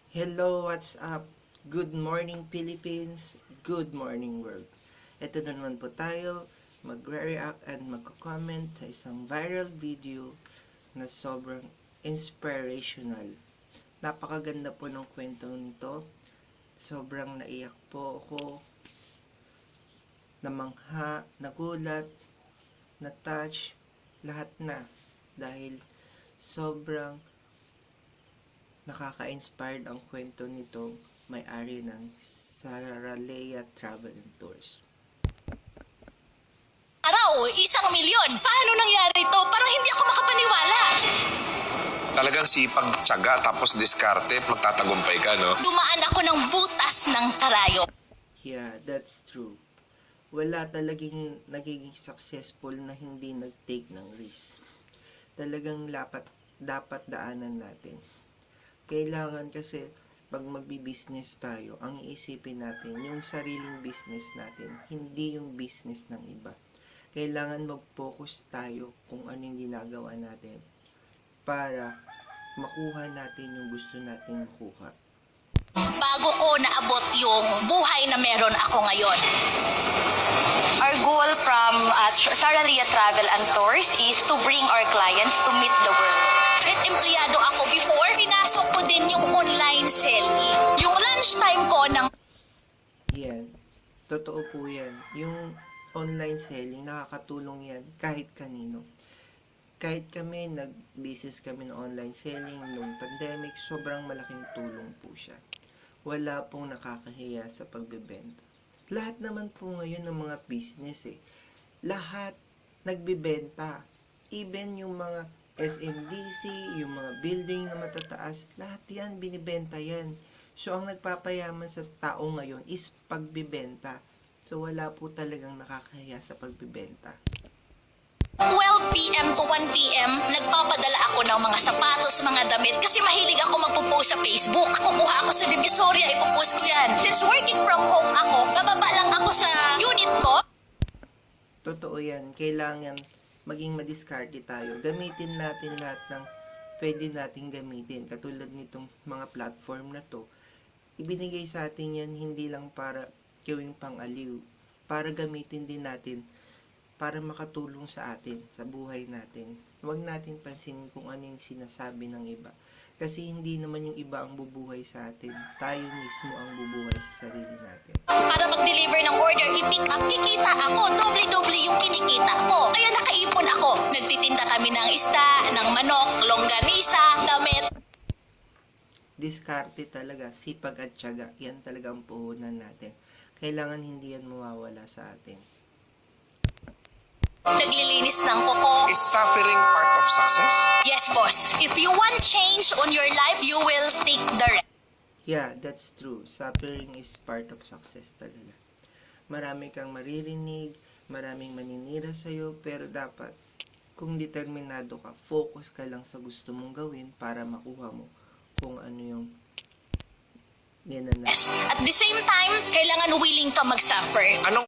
Hello, what's up? Good morning Philippines, good morning world. Ito na naman po tayo, magre-react and magko-comment sa isang viral video na sobrang inspirational. Napakaganda po ng kwento nito. Sobrang naiyak po ako, namangha, nagulat, na-touch, lahat na. Dahil sobrang nakaka-inspired ang kwento nitong may-ari ng Saralea Travel and Tours. Araw, 1,000,000. Paano nangyari to? Parang hindi ako makapaniwala. Talagang sipag, tiyaga, tapos diskarte at magtatagumpay ka, no? Dumaan ako ng butas ng karayo. Yeah, that's true. Wala talagang nagiging successful na hindi nag-take ng risk. Talagang dapat daanan natin. Kailangan kasi pag magbi-business tayo, ang iisipin natin yung sariling business natin, hindi yung business ng iba. Kailangan mag-focus tayo kung ano yung ginagawa natin para makuha natin yung gusto natin makuha. Bago ko naabot yung buhay na meron ako ngayon. Our goal from Saralea Travel and Tours is to bring our clients to meet the world. Kahit empleyado ako before, pinasok ko din yung online selling. Yung lunchtime ko ng... Yan. Totoo po yan. Yung online selling, nakakatulong yan kahit kanino. Kahit kami, nag-business kami ng online selling nung pandemic, sobrang malaking tulong po siya. Wala pong nakakahiya sa pagbebenta. Lahat naman po ngayon ng mga business lahat nagbebenta. Even yung mga SMDC, yung mga building na matataas, lahat yan, binibenta yan. So, ang nagpapayaman sa tao ngayon is pagbibenta. So, wala po talagang nakakahiya sa pagbibenta. 12 PM to 1 PM, nagpapadala ako ng mga sapatos, mga damit kasi mahilig ako magpo-post sa Facebook. Kukuha ako sa Divisoria, ipopost ko yan. Since working from home ako, bababa lang ako sa unit ko. Totoo yan. Kailangan maging madiskarte tayo. Gamitin natin lahat ng pwede nating gamitin. Katulad nitong mga platform na to. Ibinigay sa atin yan hindi lang para gawing pang-aliw. Para gamitin din natin para makatulong sa atin, sa buhay natin. Huwag natin pansinin kung ano yung sinasabi ng iba. Kasi hindi naman yung iba ang bubuhay sa atin. Tayo mismo ang bubuhay sa sarili natin. Para mag-deliver ng order, i-pick up, kikita ako. Doble-doble yung kinikita ko. Kaya nakaipon ako. Nagtitinda kami ng isda, ng manok, longganisa, damit. Diskarte talaga, sipag at tiyaga. Yan talaga ang puhunan natin. Kailangan hindi yan mawawala sa atin. Naglilinis ng kuko. Is suffering part of success? Yes, boss. If you want change on your life, you will take the rest. Yeah, that's true. Suffering is part of success talaga. Marami kang maririnig, maraming maninira sa'yo, pero dapat, kung determinado ka, focus ka lang sa gusto mong gawin para makuha mo kung ano yung ninanais. At the same time, kailangan willing ka mag-suffer. Anong